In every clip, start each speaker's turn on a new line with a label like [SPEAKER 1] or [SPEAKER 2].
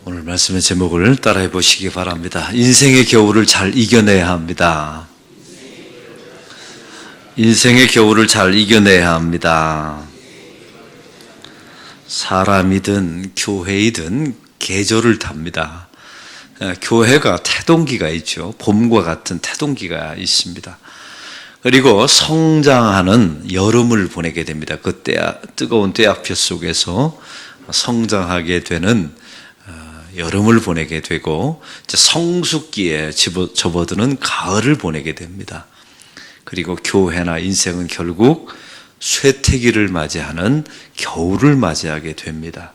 [SPEAKER 1] 오늘 말씀의 제목을 따라해 보시기 바랍니다. 인생의 겨울을 잘 이겨내야 합니다. 인생의 겨울을 잘 이겨내야 합니다. 사람이든 교회이든 계절을 탑니다. 교회가 태동기가 있죠. 봄과 같은 태동기가 있습니다. 그리고 성장하는 여름을 보내게 됩니다. 그 뜨거운 떼약볕 속에서 성장하게 되는 여름을 보내게 되고, 이제 성숙기에 접어드는 가을을 보내게 됩니다. 그리고 교회나 인생은 결국 쇠퇴기를 맞이하는 겨울을 맞이하게 됩니다.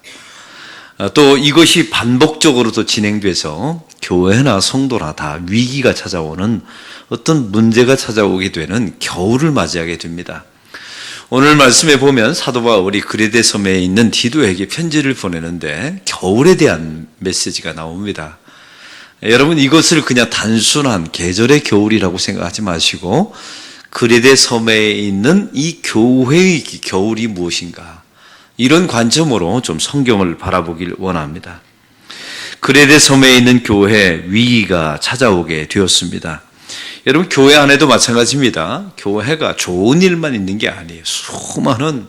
[SPEAKER 1] 또 이것이 반복적으로 또 진행돼서 교회나 성도나 다 위기가 찾아오는, 어떤 문제가 찾아오게 되는 겨울을 맞이하게 됩니다. 오늘 말씀에 보면 사도 바울이 그레데 섬에 있는 디도에게 편지를 보내는데 겨울에 대한 메시지가 나옵니다. 여러분, 이것을 그냥 단순한 계절의 겨울이라고 생각하지 마시고 그레데 섬에 있는 이 교회의 겨울이 무엇인가, 이런 관점으로 좀 성경을 바라보길 원합니다. 그레데 섬에 있는 교회 위기가 찾아오게 되었습니다. 여러분, 교회 안에도 마찬가지입니다. 교회가 좋은 일만 있는 게 아니에요. 수많은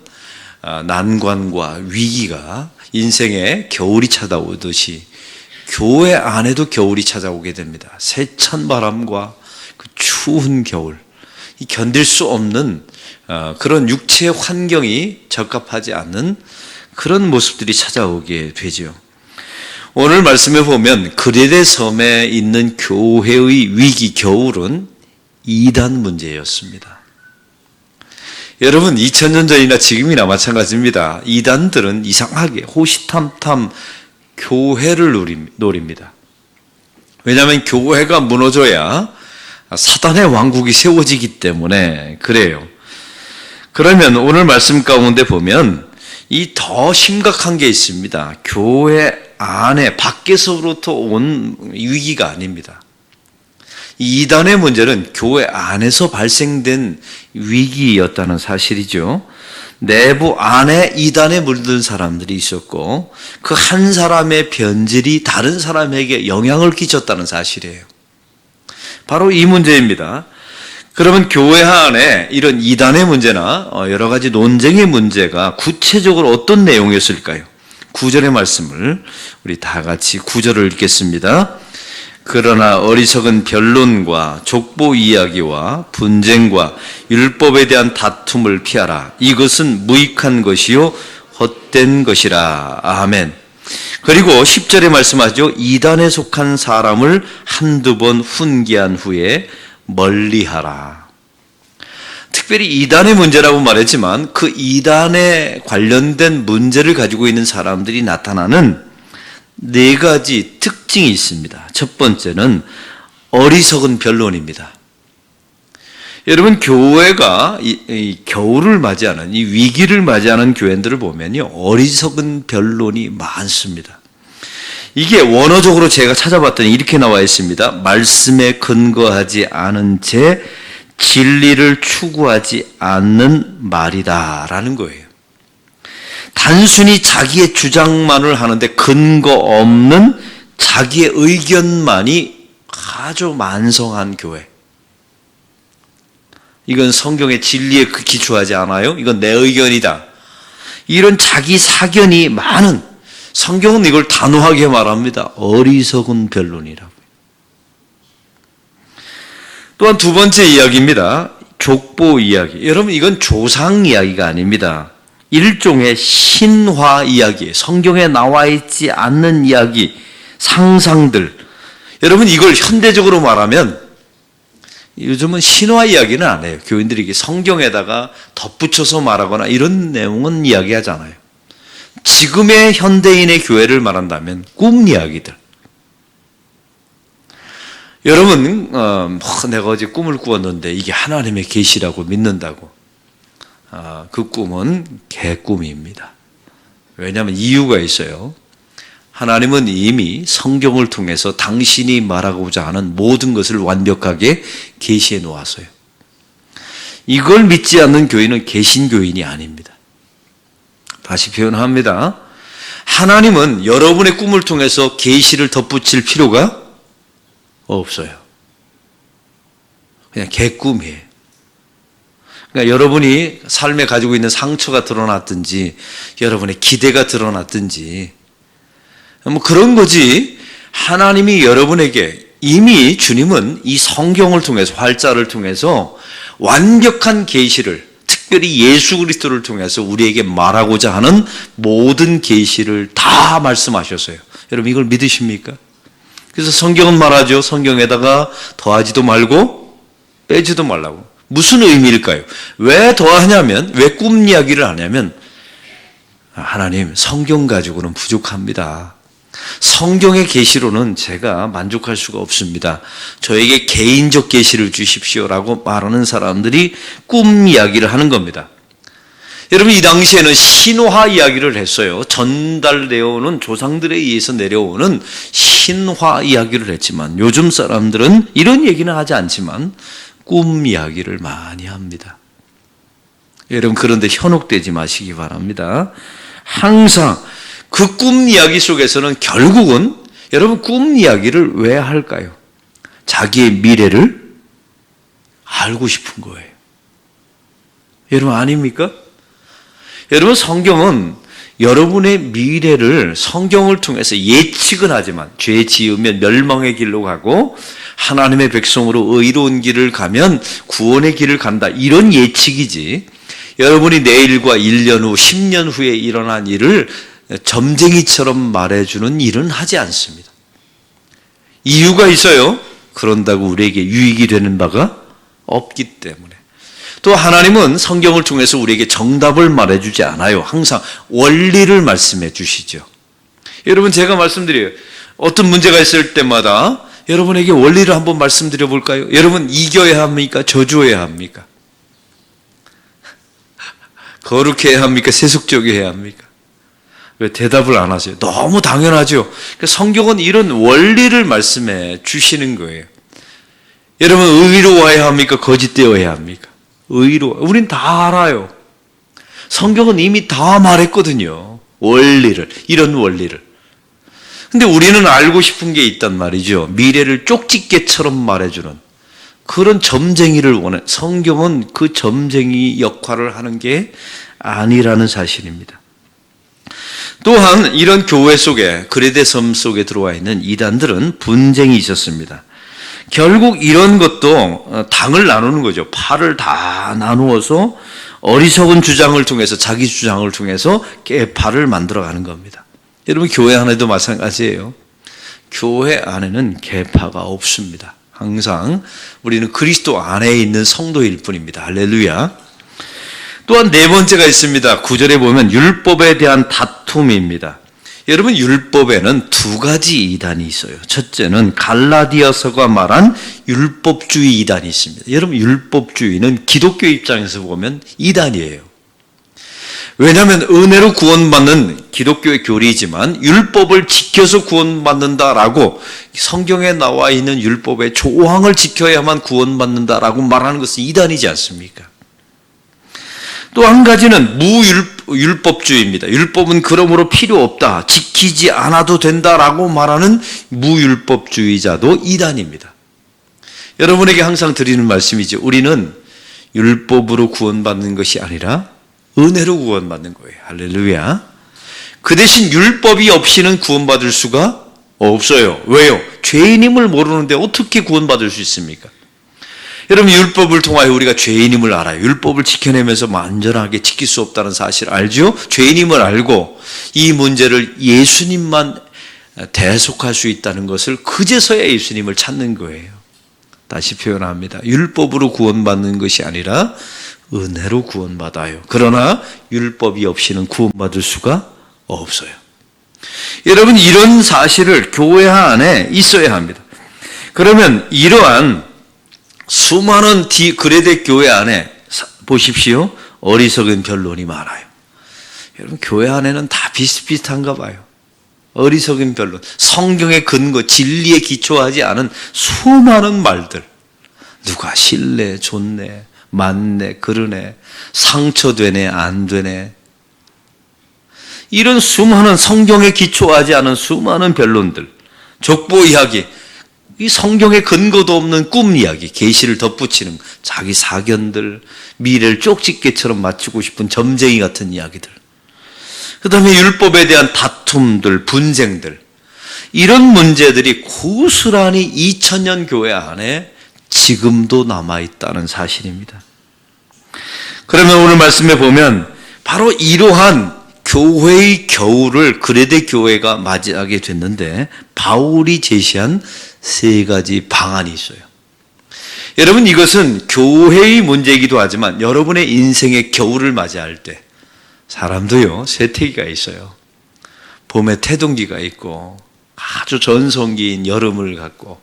[SPEAKER 1] 난관과 위기가 인생에 겨울이 찾아오듯이 교회 안에도 겨울이 찾아오게 됩니다. 세찬 바람과 그 추운 겨울, 견딜 수 없는 그런 육체의 환경이 적합하지 않는 그런 모습들이 찾아오게 되죠. 오늘 말씀에 보면 그레데 섬에 있는 교회의 위기 겨울은 이단 문제였습니다. 여러분, 2000년 전이나 지금이나 마찬가지입니다. 이단들은 이상하게 호시탐탐 교회를 노립니다. 왜냐하면 교회가 무너져야 사단의 왕국이 세워지기 때문에 그래요. 그러면 오늘 말씀 가운데 보면 이 더 심각한 게 있습니다. 교회 안에, 밖에서부터 온 위기가 아닙니다. 이 이단의 문제는 교회 안에서 발생된 위기였다는 사실이죠. 내부 안에 이단에 물든 사람들이 있었고, 그 한 사람의 변질이 다른 사람에게 영향을 끼쳤다는 사실이에요. 바로 이 문제입니다. 그러면 교회 안에 이런 이단의 문제나 여러 가지 논쟁의 문제가 구체적으로 어떤 내용이었을까요? 9절의 말씀을 우리 다 같이 9절을 읽겠습니다. 그러나 어리석은 변론과 족보 이야기와 분쟁과 율법에 대한 다툼을 피하라. 이것은 무익한 것이요 헛된 것이라. 아멘. 그리고 10절에 말씀하죠. 이단에 속한 사람을 한두 번 훈계한 후에 멀리하라. 특별히 이단의 문제라고 말했지만 그 이단에 관련된 문제를 가지고 있는 사람들이 나타나는 네 가지 특징이 있습니다. 첫 번째는 어리석은 변론입니다. 여러분, 교회가 이 겨울을 맞이하는, 이 위기를 맞이하는 교회들을 보면요, 어리석은 변론이 많습니다. 이게 원어적으로 제가 찾아봤더니 이렇게 나와 있습니다. 말씀에 근거하지 않은 채 진리를 추구하지 않는 말이다라는 거예요. 단순히 자기의 주장만을 하는데 근거 없는 자기의 의견만이 아주 만성한 교회. 이건 성경의 진리에 기초하지 않아요. 이건 내 의견이다. 이런 자기 사견이 많은, 성경은 이걸 단호하게 말합니다. 어리석은 변론이라고. 또한 두 번째 이야기입니다. 족보 이야기. 여러분, 이건 조상 이야기가 아닙니다. 일종의 신화 이야기, 성경에 나와 있지 않는 이야기, 상상들. 여러분, 이걸 현대적으로 말하면 요즘은 신화 이야기는 안 해요. 교인들이 성경에다가 덧붙여서 말하거나 이런 내용은 이야기하잖아요. 지금의 현대인의 교회를 말한다면 꿈 이야기들. 여러분, 내가 어제 꿈을 꾸었는데 이게 하나님의 계시라고 믿는다고. 그 꿈은 개꿈입니다. 왜냐하면 이유가 있어요. 하나님은 이미 성경을 통해서 당신이 말하고자 하는 모든 것을 완벽하게 계시해 놓았어요. 이걸 믿지 않는 교인은 개신교인이 아닙니다. 다시 표현합니다. 하나님은 여러분의 꿈을 통해서 계시를 덧붙일 필요가 없어요. 그냥 개꿈이에요. 그러니까 여러분이 삶에 가지고 있는 상처가 드러났든지 여러분의 기대가 드러났든지 뭐 그런 거지, 하나님이 여러분에게 이미 주님은 이 성경을 통해서, 활자를 통해서 완벽한 계시를, 특별히 예수 그리스도를 통해서 우리에게 말하고자 하는 모든 계시를 다 말씀하셨어요. 여러분 이걸 믿으십니까? 그래서 성경은 말하죠. 성경에다가 더하지도 말고 빼지도 말라고. 무슨 의미일까요? 왜 더하냐면, 왜 꿈 이야기를 하냐면, 하나님 성경 가지고는 부족합니다. 성경의 계시로는 제가 만족할 수가 없습니다. 저에게 개인적 계시를 주십시오라고 말하는 사람들이 꿈 이야기를 하는 겁니다. 여러분 이 당시에는 신화 이야기를 했어요. 전달되어 오는, 조상들에 의해서 내려오는 신화 이야기를 했지만, 요즘 사람들은 이런 얘기는 하지 않지만 꿈 이야기를 많이 합니다. 여러분 그런데 현혹되지 마시기 바랍니다. 항상 그 꿈 이야기 속에서는 결국은, 여러분 꿈 이야기를 왜 할까요? 자기의 미래를 알고 싶은 거예요. 여러분 아닙니까? 여러분 성경은 여러분의 미래를 성경을 통해서 예측은 하지만, 죄 지으면 멸망의 길로 가고 하나님의 백성으로 의로운 길을 가면 구원의 길을 간다, 이런 예측이지, 여러분이 내일과 1년 후, 10년 후에 일어난 일을 점쟁이처럼 말해주는 일은 하지 않습니다. 이유가 있어요. 그런다고 우리에게 유익이 되는 바가 없기 때문에. 또 하나님은 성경을 통해서 우리에게 정답을 말해주지 않아요. 항상 원리를 말씀해 주시죠. 여러분 제가 말씀드려요. 어떤 문제가 있을 때마다 여러분에게 원리를 한번 말씀드려 볼까요? 여러분 이겨야 합니까? 저주해야 합니까? 거룩해야 합니까? 세속적이어야 합니까? 왜 대답을 안 하세요? 너무 당연하죠. 성경은 이런 원리를 말씀해 주시는 거예요. 여러분 의로워야 합니까? 거짓되어야 합니까? 의로. 우린 다 알아요. 성경은 이미 다 말했거든요. 원리를, 이런 원리를. 근데 우리는 알고 싶은 게 있단 말이죠. 미래를 쪽집게처럼 말해주는 그런 점쟁이를 원해. 성경은 그 점쟁이 역할을 하는 게 아니라는 사실입니다. 또한 이런 교회 속에, 그레데 섬 속에 들어와 있는 이단들은 분쟁이 있었습니다. 결국 이런 것도 당을 나누는 거죠. 팔을 다 나누어서 어리석은 주장을 통해서, 자기 주장을 통해서 계파를 만들어가는 겁니다. 여러분 교회 안에도 마찬가지예요. 교회 안에는 계파가 없습니다. 항상 우리는 그리스도 안에 있는 성도일 뿐입니다. 할렐루야. 또한 네 번째가 있습니다. 9절에 보면 율법에 대한 다툼입니다. 여러분 율법에는 두 가지 이단이 있어요. 첫째는 갈라디아서가 말한 율법주의 이단이 있습니다. 여러분 율법주의는 기독교 입장에서 보면 이단이에요. 왜냐하면 은혜로 구원받는 기독교의 교리이지만 율법을 지켜서 구원받는다라고, 성경에 나와 있는 율법의 조항을 지켜야만 구원받는다라고 말하는 것은 이단이지 않습니까? 또 한 가지는 무율법주의입니다. 율법은 그러므로 필요 없다, 지키지 않아도 된다라고 말하는 무율법주의자도 이단입니다. 여러분에게 항상 드리는 말씀이죠. 우리는 율법으로 구원받는 것이 아니라 은혜로 구원받는 거예요. 할렐루야. 그 대신 율법이 없이는 구원받을 수가 없어요. 왜요? 죄인임을 모르는데 어떻게 구원받을 수 있습니까? 여러분 율법을 통하여 우리가 죄인임을 알아요. 율법을 지켜내면서 완전하게 지킬 수 없다는 사실을 알죠. 죄인임을 알고 이 문제를 예수님만 대속할 수 있다는 것을 그제서야 예수님을 찾는 거예요. 다시 표현합니다. 율법으로 구원받는 것이 아니라 은혜로 구원받아요. 그러나 율법이 없이는 구원받을 수가 없어요. 여러분 이런 사실을 교회 안에 있어야 합니다. 그러면 이러한 수많은 그레데 교회 안에 보십시오. 어리석은 변론이 많아요. 여러분 교회 안에는 다 비슷비슷한가 봐요. 어리석은 변론, 성경의 근거, 진리에 기초하지 않은 수많은 말들. 누가 실내, 좋네, 맞네, 그러네, 상처되네, 안 되네. 이런 수많은 성경에 기초하지 않은 수많은 변론들, 족보 이야기, 이 성경에 근거도 없는 꿈 이야기, 계시를 덧붙이는 자기 사견들, 미래를 쪽집게처럼 맞추고 싶은 점쟁이 같은 이야기들, 그 다음에 율법에 대한 다툼들, 분쟁들, 이런 문제들이 고스란히 2000년 교회 안에 지금도 남아있다는 사실입니다. 그러면 오늘 말씀에 보면 바로 이러한 교회의 겨울을 그레데 교회가 맞이하게 됐는데 바울이 제시한 세 가지 방안이 있어요. 여러분, 이것은 교회의 문제이기도 하지만 여러분의 인생의 겨울을 맞이할 때 사람도요, 쇠퇴기가 있어요. 봄에 태동기가 있고 아주 전성기인 여름을 갖고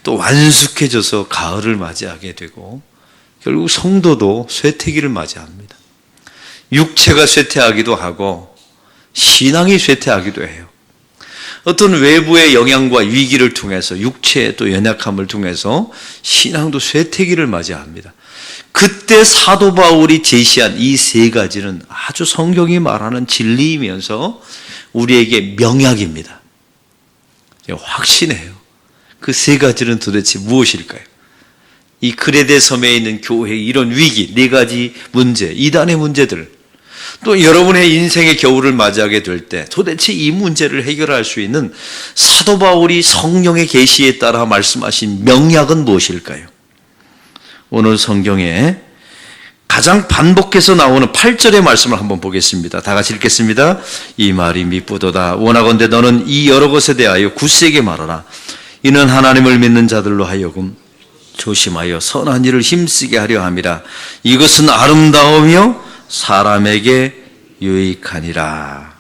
[SPEAKER 1] 또 완숙해져서 가을을 맞이하게 되고 결국 성도도 쇠퇴기를 맞이합니다. 육체가 쇠퇴하기도 하고 신앙이 쇠퇴하기도 해요. 어떤 외부의 영향과 위기를 통해서 육체의 또 연약함을 통해서 신앙도 쇠퇴기를 맞이합니다. 그때 사도 바울이 제시한 이 세 가지는 아주 성경이 말하는 진리이면서 우리에게 명약입니다. 확신해요. 그 세 가지는 도대체 무엇일까요? 이 그레데 섬에 있는 교회의 이런 위기, 네 가지 문제, 이단의 문제들, 또 여러분의 인생의 겨울을 맞이하게 될 때 도대체 이 문제를 해결할 수 있는 사도 바울이 성령의 계시에 따라 말씀하신 명약은 무엇일까요? 오늘 성경에 가장 반복해서 나오는 8절의 말씀을 한번 보겠습니다. 다 같이 읽겠습니다. 이 말이 미쁘도다. 원하건대 너는 이 여러 것에 대하여 굳세게 말하라. 이는 하나님을 믿는 자들로 하여금 조심하여 선한 일을 힘쓰게 하려 함이라. 이것은 아름다우며 사람에게 유익하니라.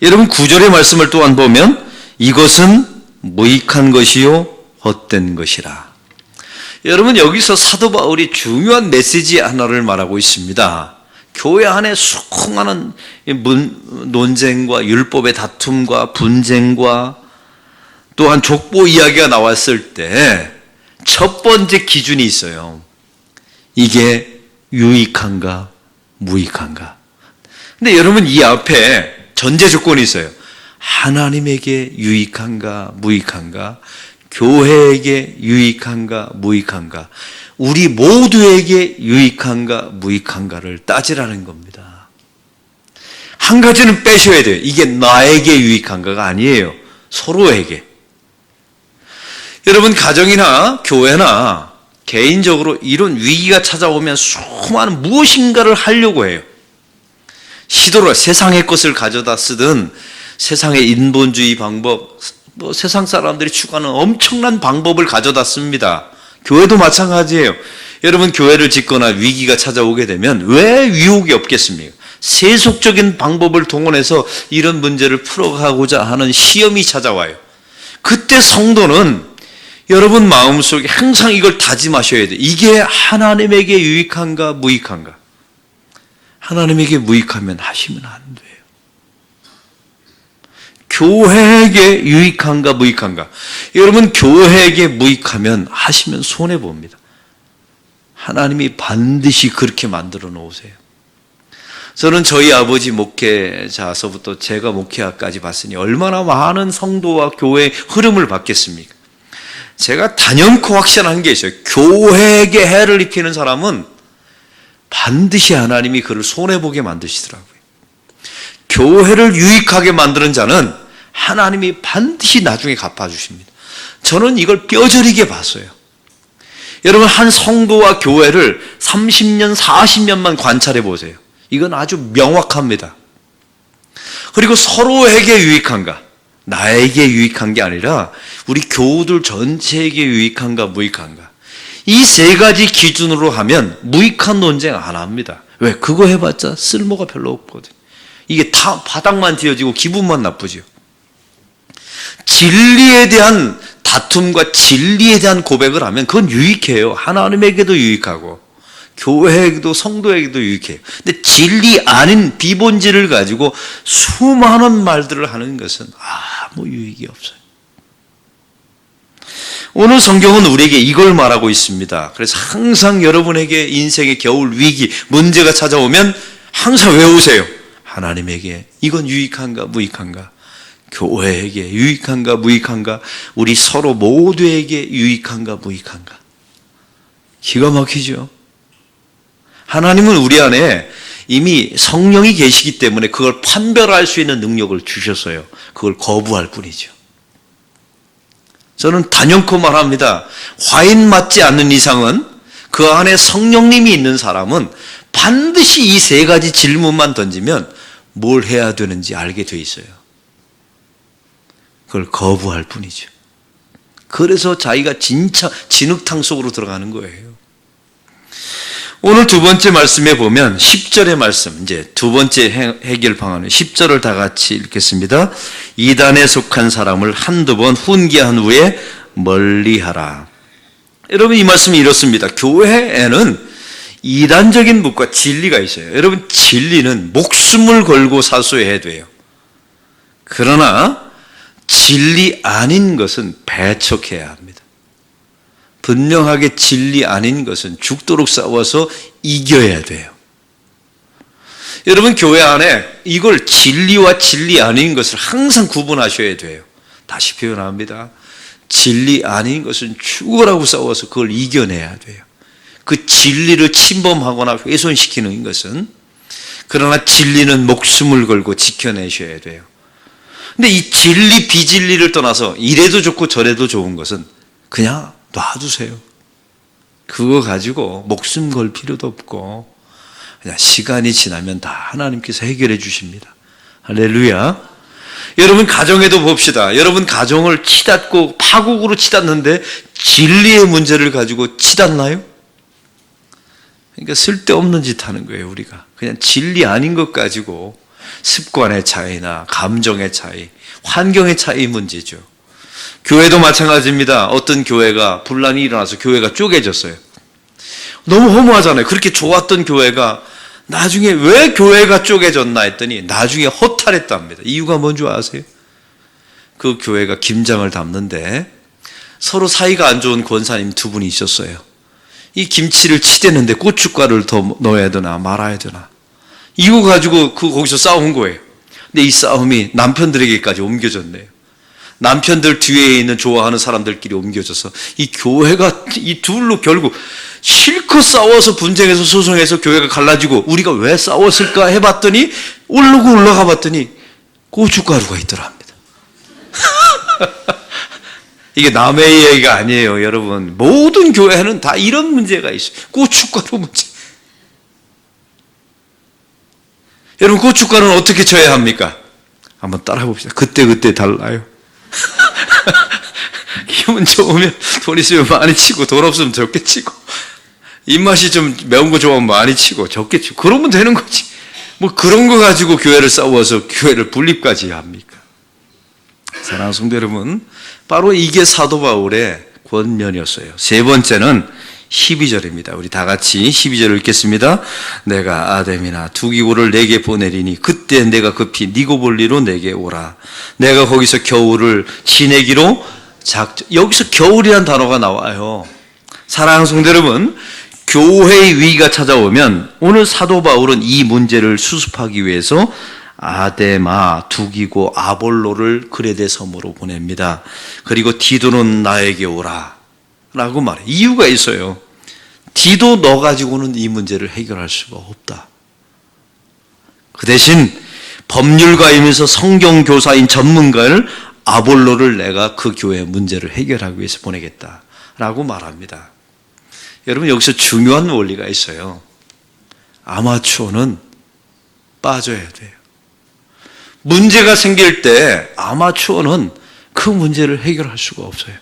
[SPEAKER 1] 여러분, 9절의 말씀을 또한 보면 이것은 무익한 것이요 헛된 것이라. 여러분, 여기서 사도 바울이 중요한 메시지 하나를 말하고 있습니다. 교회 안에 수많은 논쟁과 율법의 다툼과 분쟁과 또한 족보 이야기가 나왔을 때 첫 번째 기준이 있어요. 이게 유익한가 무익한가. 근데 여러분, 이 앞에 전제 조건이 있어요. 하나님에게 유익한가 무익한가, 교회에게 유익한가 무익한가, 우리 모두에게 유익한가 무익한가를 따지라는 겁니다. 한 가지는 빼셔야 돼요. 이게 나에게 유익한가가 아니에요. 서로에게. 여러분, 가정이나 교회나 개인적으로 이런 위기가 찾아오면 수많은 무엇인가를 하려고 해요. 시도를 세상의 것을 가져다 쓰든 세상의 인본주의 방법, 세상 사람들이 추구하는 엄청난 방법을 가져다 씁니다. 교회도 마찬가지예요. 여러분, 교회를 짓거나 위기가 찾아오게 되면 왜 유혹이 없겠습니까? 세속적인 방법을 동원해서 이런 문제를 풀어가고자 하는 시험이 찾아와요. 그때 성도는 여러분 마음속에 항상 이걸 다짐하셔야 돼요. 이게 하나님에게 유익한가 무익한가. 하나님에게 무익하면 하시면 안 돼요. 교회에게 유익한가 무익한가. 여러분, 교회에게 무익하면 하시면 손해봅니다. 하나님이 반드시 그렇게 만들어 놓으세요. 저는 저희 아버지 목회자서부터 제가 목회자까지 봤으니 얼마나 많은 성도와 교회의 흐름을 받겠습니까? 제가 단연코 확신한 게 있어요. 교회에게 해를 입히는 사람은 반드시 하나님이 그를 손해보게 만드시더라고요. 교회를 유익하게 만드는 자는 하나님이 반드시 나중에 갚아주십니다. 저는 이걸 뼈저리게 봤어요. 여러분, 한 성도와 교회를 30년, 40년만 관찰해 보세요. 이건 아주 명확합니다. 그리고 서로에게 유익한가, 나에게 유익한 게 아니라 우리 교우들 전체에게 유익한가 무익한가, 이 세 가지 기준으로 하면 무익한 논쟁 안 합니다. 왜? 그거 해봤자 쓸모가 별로 없거든. 이게 다 바닥만 뒤어지고 기분만 나쁘죠. 진리에 대한 다툼과 진리에 대한 고백을 하면 그건 유익해요. 하나님에게도 유익하고 교회에게도 성도에게도 유익해요. 근데 진리 아닌 비본질을 가지고 수많은 말들을 하는 것은 아무 유익이 없어요. 오늘 성경은 우리에게 이걸 말하고 있습니다. 그래서 항상 여러분에게 인생의 겨울 위기, 문제가 찾아오면 항상 외우세요. 하나님에게 이건 유익한가 무익한가? 교회에게 유익한가 무익한가? 우리 서로 모두에게 유익한가 무익한가? 기가 막히죠. 하나님은 우리 안에 이미 성령이 계시기 때문에 그걸 판별할 수 있는 능력을 주셨어요. 그걸 거부할 뿐이죠. 저는 단연코 말합니다. 화인 맞지 않는 이상은 그 안에 성령님이 있는 사람은 반드시 이 세 가지 질문만 던지면 뭘 해야 되는지 알게 돼 있어요. 그걸 거부할 뿐이죠. 그래서 자기가 진짜 진흙탕 속으로 들어가는 거예요. 오늘 두 번째 말씀에 보면 10절의 말씀, 이제 두 번째 해결 방안은 10절을 다 같이 읽겠습니다. 이단에 속한 사람을 한두 번 훈계한 후에 멀리하라. 여러분, 이 말씀이 이렇습니다. 교회에는 이단적인 묵과 진리가 있어요. 여러분, 진리는 목숨을 걸고 사수해야 돼요. 그러나 진리 아닌 것은 배척해야 합니다. 분명하게 진리 아닌 것은 죽도록 싸워서 이겨야 돼요. 여러분, 교회 안에 이걸 진리와 진리 아닌 것을 항상 구분하셔야 돼요. 다시 표현합니다. 진리 아닌 것은 죽으라고 싸워서 그걸 이겨내야 돼요. 그 진리를 침범하거나 훼손시키는 것은, 그러나 진리는 목숨을 걸고 지켜내셔야 돼요. 근데 이 진리 비진리를 떠나서 이래도 좋고 저래도 좋은 것은 그냥 놔두세요. 그거 가지고 목숨 걸 필요도 없고 그냥 시간이 지나면 다 하나님께서 해결해 주십니다. 할렐루야. 여러분, 가정에도 봅시다. 여러분 가정을 치닫고 파국으로 치닫는데 진리의 문제를 가지고 치닫나요? 그러니까 쓸데없는 짓 하는 거예요. 우리가 그냥 진리 아닌 것 가지고 습관의 차이나 감정의 차이, 환경의 차이 문제죠. 교회도 마찬가지입니다. 어떤 교회가 분란이 일어나서 교회가 쪼개졌어요. 너무 허무하잖아요. 그렇게 좋았던 교회가 나중에 왜 교회가 쪼개졌나 했더니 나중에 허탈했답니다. 이유가 뭔지 아세요? 그 교회가 김장을 담는데 서로 사이가 안 좋은 권사님 두 분이 있었어요. 이 김치를 치대는데 고춧가루를 더 넣어야 되나 말아야 되나, 이거 가지고 거기서 싸운 거예요. 근데 이 싸움이 남편들에게까지 옮겨졌네요. 남편들 뒤에 있는 좋아하는 사람들끼리 옮겨져서 이 교회가 이 둘로 결국 실컷 싸워서 분쟁해서 소송해서 교회가 갈라지고, 우리가 왜 싸웠을까 해봤더니 올라가 봤더니 고춧가루가 있더라 합니다. 이게 남의 얘기가 아니에요. 여러분, 모든 교회는 다 이런 문제가 있어요. 고춧가루 문제. 여러분, 고춧가루는 어떻게 쳐야 합니까? 한번 따라 봅시다. 그때 달라요. 기분 좋으면, 돈 있으면 많이 치고, 돈 없으면 적게 치고, 입맛이 좀 매운 거 좋아하면 많이 치고 적게 치고, 그러면 되는 거지. 뭐 그런 거 가지고 교회를 싸워서 교회를 분립까지 합니까? 사랑하는 성도 여러분, 바로 이게 사도 바울의 권면이었어요. 세 번째는 12절입니다. 우리 다 같이 12절을 읽겠습니다. 내가 아뎀이나 두기고를 내게 보내리니 그때 내가 급히 니고볼리로 내게 오라. 내가 거기서 겨울을 지내기로 여기서 겨울이란 단어가 나와요. 사랑하는 성도 여러분, 교회의 위기가 찾아오면 오늘 사도 바울은 이 문제를 수습하기 위해서 아데마, 두기고, 아볼로를 그레데 섬으로 보냅니다. 그리고 디도는 나에게 오라 라고 말해요. 이유가 있어요. 디도 너 가지고는 이 문제를 해결할 수가 없다. 그 대신 법률가이면서 성경교사인 전문가를 아볼로를 내가 그 교회의 문제를 해결하기 위해서 보내겠다 라고 말합니다. 여러분, 여기서 중요한 원리가 있어요. 아마추어는 빠져야 돼요. 문제가 생길 때 아마추어는 그 문제를 해결할 수가 없어요.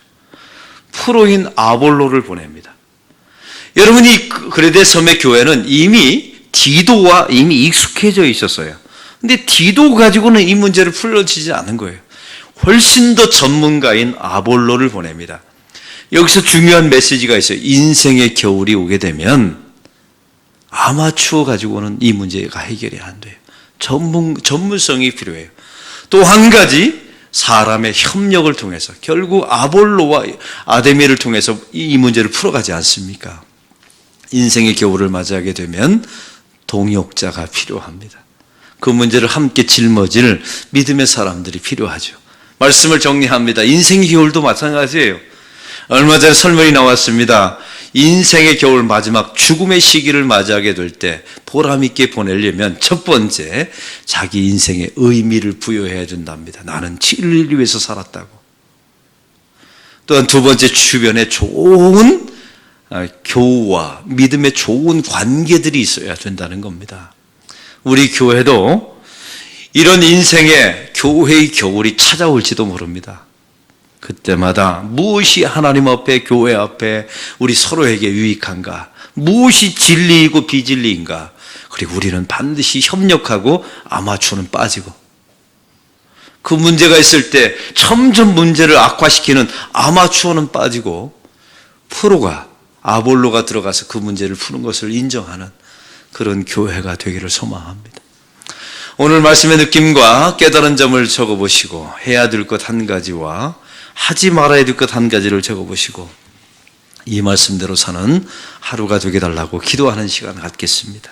[SPEAKER 1] 프로인 아볼로를 보냅니다. 여러분이 그레데 섬의 교회는 이미 디도와 이미 익숙해져 있었어요. 근데 디도 가지고는 이 문제를 풀어지지 않은 거예요. 훨씬 더 전문가인 아볼로를 보냅니다. 여기서 중요한 메시지가 있어요. 인생의 겨울이 오게 되면 아마추어 가지고는 이 문제가 해결이 안 돼요. 전문성이 필요해요. 또 한 가지, 사람의 협력을 통해서, 결국 아볼로와 아데미를 통해서 이 문제를 풀어가지 않습니까? 인생의 겨울을 맞이하게 되면 동역자가 필요합니다. 그 문제를 함께 짊어질 믿음의 사람들이 필요하죠. 말씀을 정리합니다. 인생의 겨울도 마찬가지예요. 얼마 전에 설명이 나왔습니다. 인생의 겨울 마지막 죽음의 시기를 맞이하게 될 때 보람 있게 보내려면 첫 번째, 자기 인생에 의미를 부여해야 된답니다. 나는 진리를 위해서 살았다고. 또한 두 번째, 주변에 좋은 교우와 믿음의 좋은 관계들이 있어야 된다는 겁니다. 우리 교회도 이런 인생의 교회의 겨울이 찾아올지도 모릅니다. 그때마다 무엇이 하나님 앞에, 교회 앞에 우리 서로에게 유익한가, 무엇이 진리이고 비진리인가, 그리고 우리는 반드시 협력하고 아마추어는 빠지고, 그 문제가 있을 때 점점 문제를 악화시키는 아마추어는 빠지고 프로가, 아볼로가 들어가서 그 문제를 푸는 것을 인정하는 그런 교회가 되기를 소망합니다. 오늘 말씀의 느낌과 깨달은 점을 적어보시고 해야 될 것 한 가지와 하지 말아야 될 것 한 가지를 적어보시고 이 말씀대로 사는 하루가 되게 달라고 기도하는 시간 갖겠습니다.